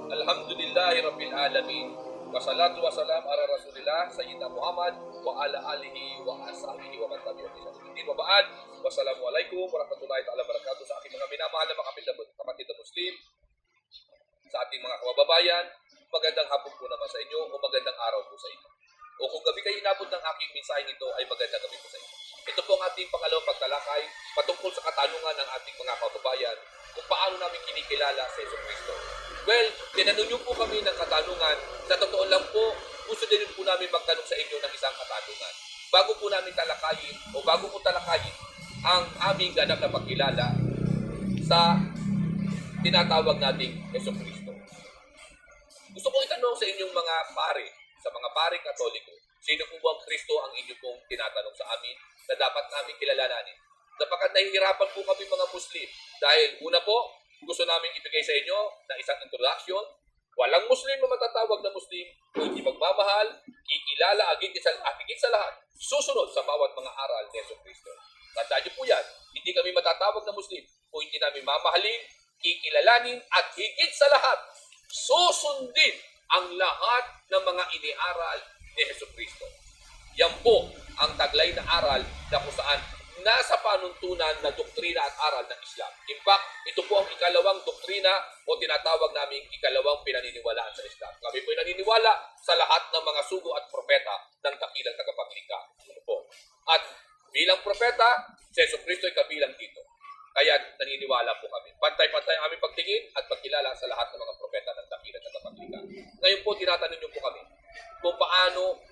Alhamdulillahi Rabbil Alamin. Wassalatu wassalam ala Rasulillah Sayyidina Muhammad wa ala alihi wa ashabihi wa man tabi'ahum bi ihsan ila yaumil ba'd. Wassalamualaikum warahmatullahi taala wabarakatuh sa ating mga minamahal na mga kapatid na Muslim, sa ating mga kababayan. Magandang hapon po naman sa inyo o magandang araw po sa inyo. O kung gabi kayo inabot ng aking mensaheng ito ay magandang gabi po sa inyo. Ito po ang ating pangalawang pagtalakay patungkol sa katanungan ng ating mga kababayan kung paano namin kinikilala si Yesu Cristo. Well, tinanong niyo po kami ng katanungan. Sa totoo lang po, gusto din po namin magtanong sa inyo ng isang katanungan. Bago po namin talakayin o bago po talakayin ang aming ganap na pagkilala sa tinatawag nating Yesu Cristo. Gusto ko itanong sa inyong mga pare, sa mga pare Katoliko, sino po ba ang Kristo ang inyo pong tinatanong sa amin na dapat namin kilalanin? Napagkat nahihirapan po kami mga Muslim dahil una po, gusto namin ibigay sa inyo na isang introduction. Walang Muslim na matatawag na Muslim kung hindi magmamahal, kikilala, higit sa lahat, susunod sa bawat mga aral ni Yesu Cristo. Tandaan niyo po yan, hindi kami matatawag na Muslim kung hindi namin mamahalin, kikilalanin, at higit sa lahat, susundin ang lahat ng mga iniaral ni Yesu Cristo. Yan po ang taglay na aral na kung saan nasa panuntunan na doktrina at aral ng Islam. In fact, ito po ang ikalawang doktrina o tinatawag namin ikalawang pinaniniwalaan sa Islam. Kami po ay naniniwala sa lahat ng mga sugo at propeta ng dakilang tagapaglikha. Ano po? At bilang propeta, si Yesu Cristo ay kabilang dito. Kaya naniniwala po kami. Pantay-pantay ang aming pagtingin at pagkilala sa lahat ng mga propeta ng dakilang tagapaglikha. Ngayon po, tinatanong niyo po kami kung paano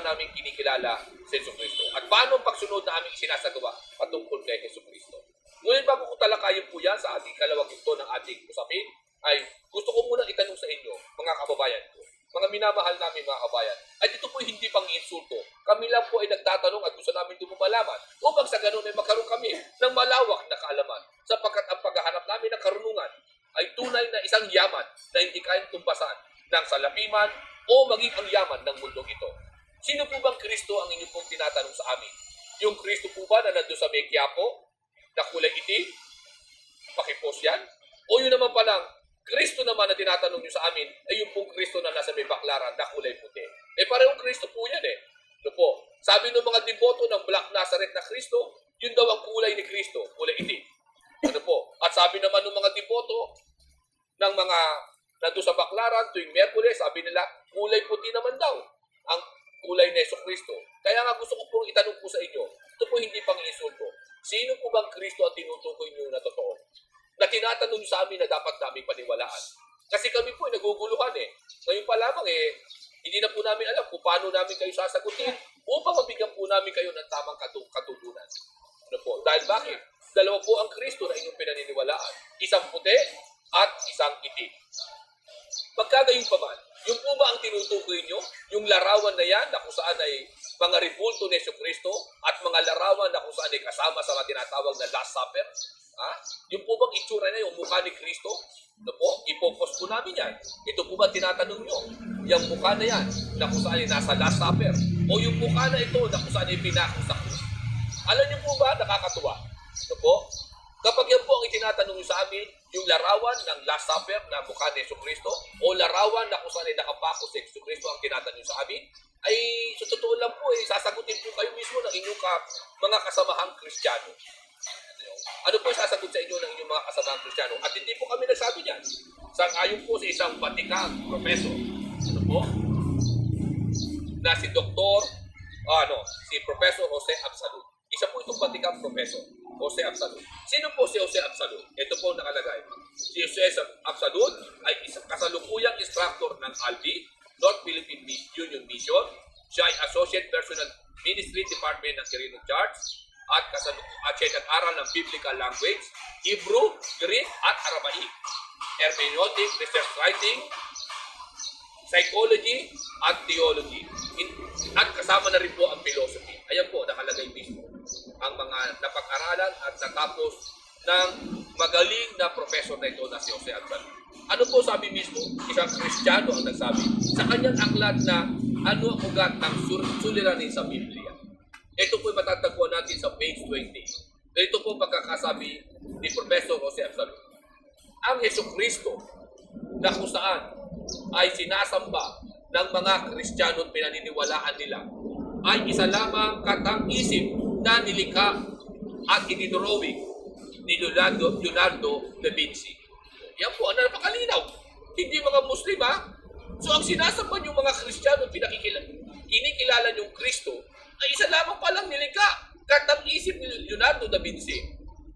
namin kinikilala si Yesu Cristo. At paano ang pagsunod na aming isinasagawa patungkol kay Yesu Cristo. Ngunit bago ko talakayin po yan sa ating kalawang ito ng ating usapin, ay gusto ko muna itanong sa inyo, mga kababayan ko, mga minamahal namin mga kabayan, at ito po hindi pang insulto. Kami lang po ay nagtatanong at gusto namin ito malaman upang sa ganun ay magkaroon kami ng malawak na kaalaman sapagkat ang paghahanap namin ng karunungan ay tunay na isang yaman na hindi kayang tumpasan ng salapiman o maging ang yaman ng mundong ito. Sino po bang Kristo ang inyong pong tinatanong sa amin? Yung Kristo po ba na nandun sa may Quiapo, na kulay itim? Pakipos yan? O yun naman palang, Kristo naman na tinatanong nyo sa amin, ay yung pong Kristo na nasa may baklaran, na kulay puti. Parehong Kristo po yan Ano po? Sabi ng mga deboto ng Black Nazareth na Kristo, yun daw ang kulay ni Kristo, kulay itim. Ano po? At sabi naman ng mga deboto ng mga nandun sa baklaran, tuwing Merkules, sabi nila, kulay puti naman daw ang kulay ni Yesu Cristo. Kaya nga gusto ko pong itanong po sa inyo, ito po hindi pang insulto. Sino po bang Kristo ang tinutukoy niyo na totoo? Na tinatanong sa amin na dapat namin paniwalaan. Kasi kami po ay naguguluhan Ngayon pa lamang hindi na po namin alam kung paano namin kayo sasagutin upang mabigyan po namin kayo ng tamang katutunan. Ano po? Dahil bakit? Dalawa po ang Kristo na inyong pinaniniwalaan. Isang puti at isang itim. Pagkagayon pa man, yung po ba ang tinutukoy nyo? Yung larawan na yan na kung saan ay mga ribulto ni Yesu Cristo at mga larawan na kung saan ay kasama sa mga tinatawag na Last Supper? Yung po bang itsura na yung mukha ni Cristo? Ano po? Ipopos po namin yan. Ito po ba tinatanong nyo? Yung mukha na yan na kung saan ay nasa Last Supper? O yung mukha na ito na kung saan ay pinako sa krus? Alam nyo po ba? Nakakatuwa. Ano po? Kapag yan po ang itinatanong nyo sa amin, yung larawan ng Last Supper na mukha ni Yesu Cristo o larawan na kung saan ay nakapako si Yesu Cristo ang tinatanong sa amin, ay sa totoo lang po sasagutin po kayo mismo ng inyong mga kasamahang Kristiyano. Ano po sasagot sa inyo ng inyong mga kasamahang Kristiyano? At hindi po kami nagsabi niyan. Ayon po sa isang Vatican professor, ano po? Na si Professor Jose Absalud. Isa po itong Vatican professor, Jose Absalud. Sino po si Jose Absalud? Ito po nakalagay. Si Jose Absalud ay isang kasalukuyang instructor ng ALBI, North Philippine Union Mission. Siya ay Associate Personal Ministry Department ng Quirino Church at siya ay nag-aral ng Biblical Language, Hebrew, Greek at Aramaic, Hermeneutic, Research Writing, Psychology at Theology. At kasama na rin po ang philosophy. Ayan po, nakalagay mismo ang mga napag-aralan at natapos ng magaling na professor na ito na si Jose Absalud. Ano po sabi mismo? Isang Kristiyano ang nagsabi sa kanyang aklat na ano ang ugat ng suliranin sa Biblia. Ito po matatagpuan natin sa page 20. Ito po pagkakasabi ni Professor Jose Absalud. Ang Jesucristo na kung saan ay sinasamba ng mga Kristiyano at pinaniniwalaan nila ay isa lamang katang-isip na nilikha at idinurowing ni Leonardo da Vinci. Yan po, ano napakalinaw. Hindi mga Muslim, ha? So ang sinasamba yung mga Kristiyano at kinikilala yung Kristo ay isa lamang palang nilikha katang-isip ni Leonardo da Vinci.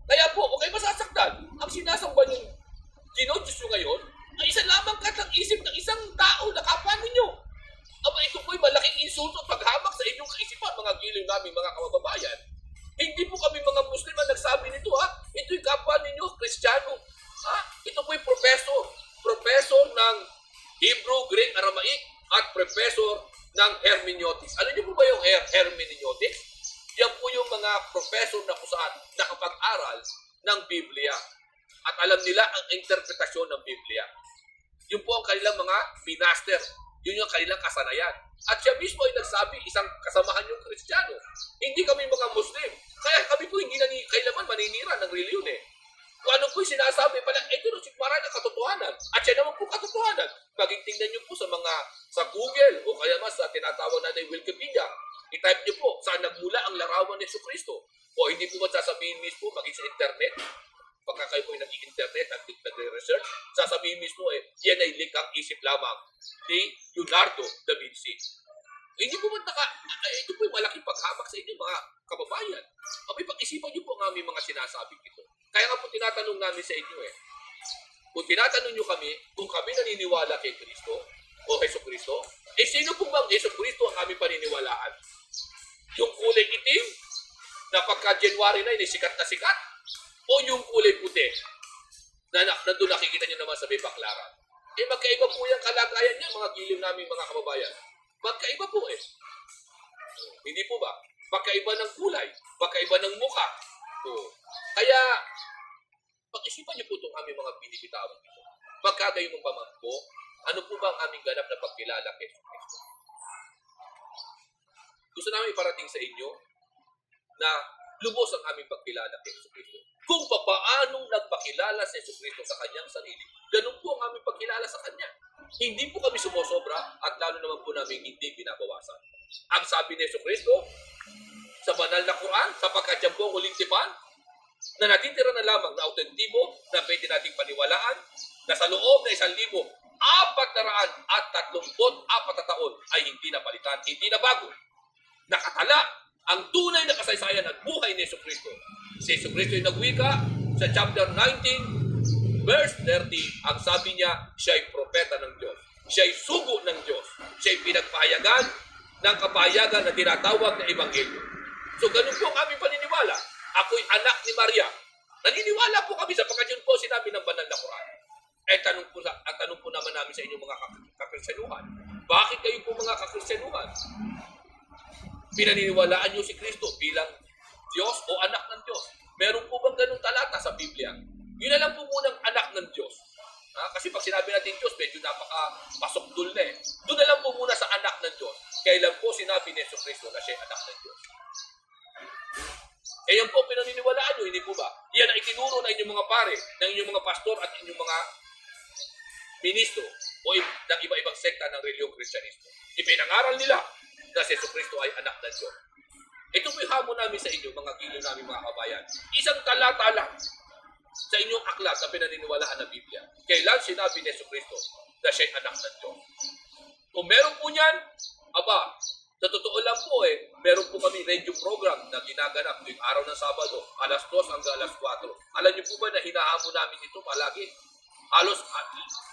Kaya po, kung kayo masasaktan, ang sinasamba yung Diyos nyo ngayon ay isa lamang katang-isip ng isang tao na kapwa ninyo. Aba, ito po'y malaking insulto at paghamak sa inyong kaisipan, mga giliw namin, mga kababayan. Hindi po kami mga Muslim na nagsabi nito, ha? Ito'y kapwa ninyo, Kristiyano. Ha? Ito po'y professor ng Hebrew, Greek, Aramaic, at professor ng hermeneutics. Alam niyo po ba yung hermeneutics? Yan po yung mga professor na kusaan nakapag-aral ng Biblia. At alam nila ang interpretasyon ng Biblia. Yun po ang kanilang mga pinaster. Yun yung kanilang kasanayan. At siya mismo ay nagsabi, isang kasamahan yung Kristiyano. Hindi kami mga Muslim. Kaya kami po hindi kailanman maninira ng reliyon eh. Kung ano po yung sinasabi, pala, ito na si Maray na katotohanan. At siya naman po katotohanan. Maging tingnan nyo po sa Google o kaya mas sa tinatawag natin Wikipedia. I-type nyo po saan nagmula ang larawan ni Jesucristo. O hindi po sasabihin mismo maging sa internet. Pagka kayo po yung nag-i-internet at nag-research, sasabihin mismo yan ay likhang isip lamang ni Leonardo da Vinci. Hindi po ito po yung malaking paghamak sa inyo mga kababayan. Abay, pag-isipan nyo po ang aming mga sinasabing ito. Kaya nga po tinatanong namin sa inyo kung tinatanong nyo kami, kung kami naniniwala kay Kristo o Jesucristo, sino po bang Jesucristo ang aming paniniwalaan? Yung kulay itim na pagka-January na sikat na sikat? O yung kulay puti na nandun nakikita nyo naman sa may baklaran? Magkaiba po yung kalagayan niya, mga giliw namin mga kababayan. Magkaiba po Hindi po ba? Magkaiba ng kulay, magkaiba ng mukha. Kaya, pag-isipan niyo po itong aming mga binibitawan dito. Magkagayo mong pamangko, ano po ba ang aming ganap na pagkilala kay Kristo? Gusto namin iparating sa inyo na lubos ang aming pagkilala kay Kristo. Kung paanong nagpakilala si Kristo sa kanyang sarili, ganun po ang aming pagkilala sa kanya. Hindi po kami sumosobra at lalo naman po namin hindi binabawasan. Ang sabi ni Kristo sa banal na Quran, sapagkat yan po ang huling tipan, na natitira na lamang na autentibo na pwede nating paniwalaan na sa loob na 1,434 na taon ay hindi napalitan, hindi na bago. Nakatala ang tunay na kasaysayan at buhay ni Jesucristo. Si Jesucristo ay nagwika sa chapter 19, verse 30. Ang sabi niya, siya ay propeta ng Diyos. Siya ay sugo ng Diyos. Siya ay pinagpahayagan ng kapahayagan na tinatawag na Ebanghelyo. So ganun po ang aming paniniwala. Ako'y anak ni Maria. Naniniwala po kami sapagkat yun po sinabi ng banal na Quran. Tanong po naman namin sa inyong mga kakristyanuhan. Bakit kayo po mga kakristyanuhan? Pinaniniwalaan niyo si Kristo bilang Diyos o anak ng Diyos. Meron po bang ganung talata sa Biblia? Yun na lang po munang anak ng Diyos. Kasi pag sinabi natin Diyos, medyo napaka-pasokdul na Doon na lang po muna sa anak ng Diyos. Kailan po sinabi ni Jesucristo na siya anak ng Diyos? Yan po pinaniniwalaan nyo, hindi po ba? Yan ang itinuro ng inyong mga pare, ng inyong mga pastor at inyong mga ministro o ng iba-ibang sekta ng reliyong Kristyanismo. Ipinangaral nila na si Jesucristo ay anak ng Diyos. Ito po yung hamon namin sa inyo, mga giliw namin mga kabayan. Isang talata lang sa inyong aklat na pinaniniwalaan ng Biblia. Kailan sinabi ni Jesucristo na siya ay anak ng Diyos? Kung meron po niyan, sa totoo lang po meron po kami radio program na ginaganap tuwing araw ng Sabado, alas 2 hanggang alas 4. Alam niyo po ba na hinahamon namin ito palagi? Halos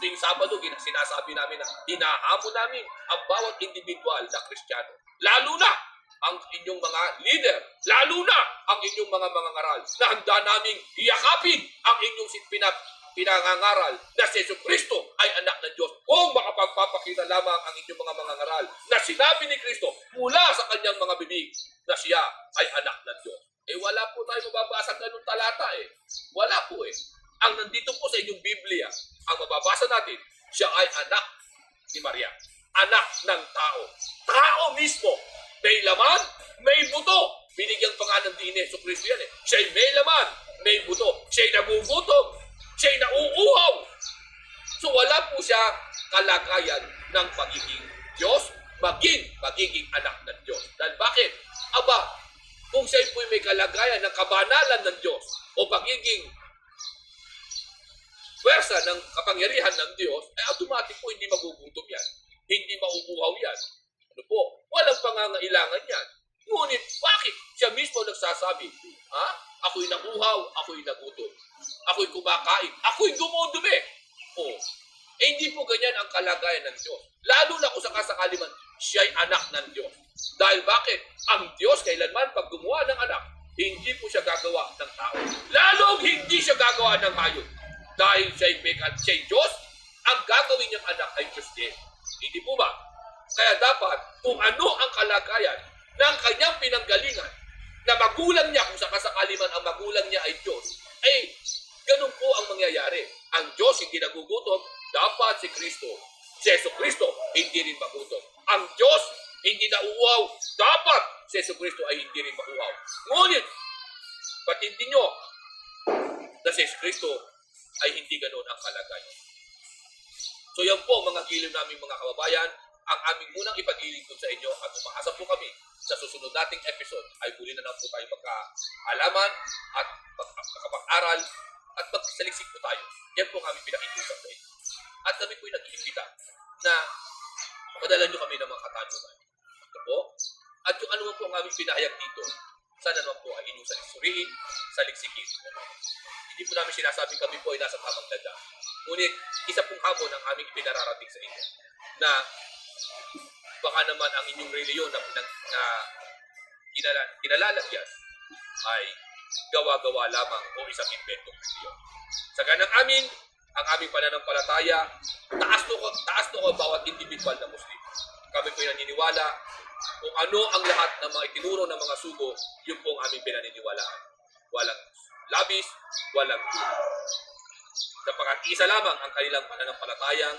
tuwing Sabado, sinasabi namin na hinahamon namin ang bawat individual na Kristiyano. Lalo na ang inyong mga leader, lalo na ang inyong mga ngaral na handa naming iyakapin ang inyong pinangangaral na si Jesucristo ay anak ng Diyos kung makapagpapakita lamang ang inyong mga ngaral na sinabi ni Kristo mula sa kanyang mga bibig na siya ay anak ng Diyos. Wala po tayo mababasa ganun talata Wala po Ang nandito po sa inyong Biblia, ang mababasa natin, siya ay anak ni Maria. Anak ng tao. Tao mismo. May laman, may buto. Binigyan pa nga ng din ni Jesucristo yan Siya ay may laman, may buto. Siya ay nagugutom. Siya ay nauuhaw. So wala po siya kalagayan ng pagiging Diyos, magiging anak ng Diyos. Dahil bakit? Aba, kung siya po may kalagayan ng kabanalan ng Diyos o pagiging pwersa ng kapangyarihan ng Diyos, ay automatic po hindi magugutom yan. Hindi mauuhaw yan. Ano po? Walang pangangailangan yan. Ngunit, bakit? Siya mismo nagsasabi, ako'y naguhaw, ako'y nagutom. Ako'y kumakain, ako'y dumudumi. Hindi po ganyan ang kalagayan ng Diyos. Lalo na kung sakasakali man, siya'y anak ng Diyos. Dahil bakit? Ang Diyos kailanman pag gumawa ng anak, hindi po siya gagawa ng tao. Lalong hindi siya gagawa ng hayop. Dahil siya'y Diyos, ang gagawin niyang anak ay Diyos din. Hindi po ba? Kaya dapat, kung ano ang kalagayan ng kanyang pinanggalingan, na magulang niya, kung sakasakali man ang magulang niya ay Diyos, ganun po ang mangyayari. Ang Diyos hindi nagugutom, dapat si Kristo, si Yesu Kristo, hindi rin magutom. Ang Diyos hindi nauuhaw, dapat si Yesu Kristo ay hindi rin mauhaw. Ngunit, patindi nyo na si Yesu Kristo ay hindi ganun ang kalagayan. So yan po mga giliw naming mga kababayan, ang aming munang ipag-iling sa inyo at umaasa po kami sa susunod nating episode ay muli na po tayo magkaalaman at makapag-aral at magsaliksik po tayo. Yan po ang aming pinakikita sa inyo. At kami po yung nag-iimbita na padala nyo kami ng mga katanungan. Ito po. At yung ano po ang aming pinahayag dito, sana naman po ay inyong saliksuriin, saliksikin. Hindi po namin sinasabing kami po ay nasa tamang dada. Ngunit, isa pong hamon ang aming ipinararating sa inyo na baka naman ang inyong reliyon na kinalalagyan ay gawa-gawa lamang o isang inventong reliyon. Sa ganang amin, ang aming pananampalataya, taas to ko bawat individual na Muslim. Kami po naniniwala kung ano ang lahat ng mga itinuro ng mga sugo, yun po ang aming pinaniniwalaan. Walang labis, walang kulang. Sapagkat isa lamang ang kanilang pananampalatayang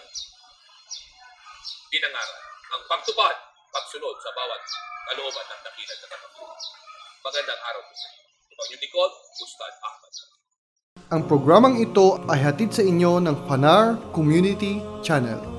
pinangaral. Ang pagtupad, pagsunod sa bawat kalooban ng dakilan na katapunan. Magandang araw po sa inyo. Ito ang Unicode, Ustad Ahmad. Ang programang ito ay hatid sa inyo ng Fanar Community Channel.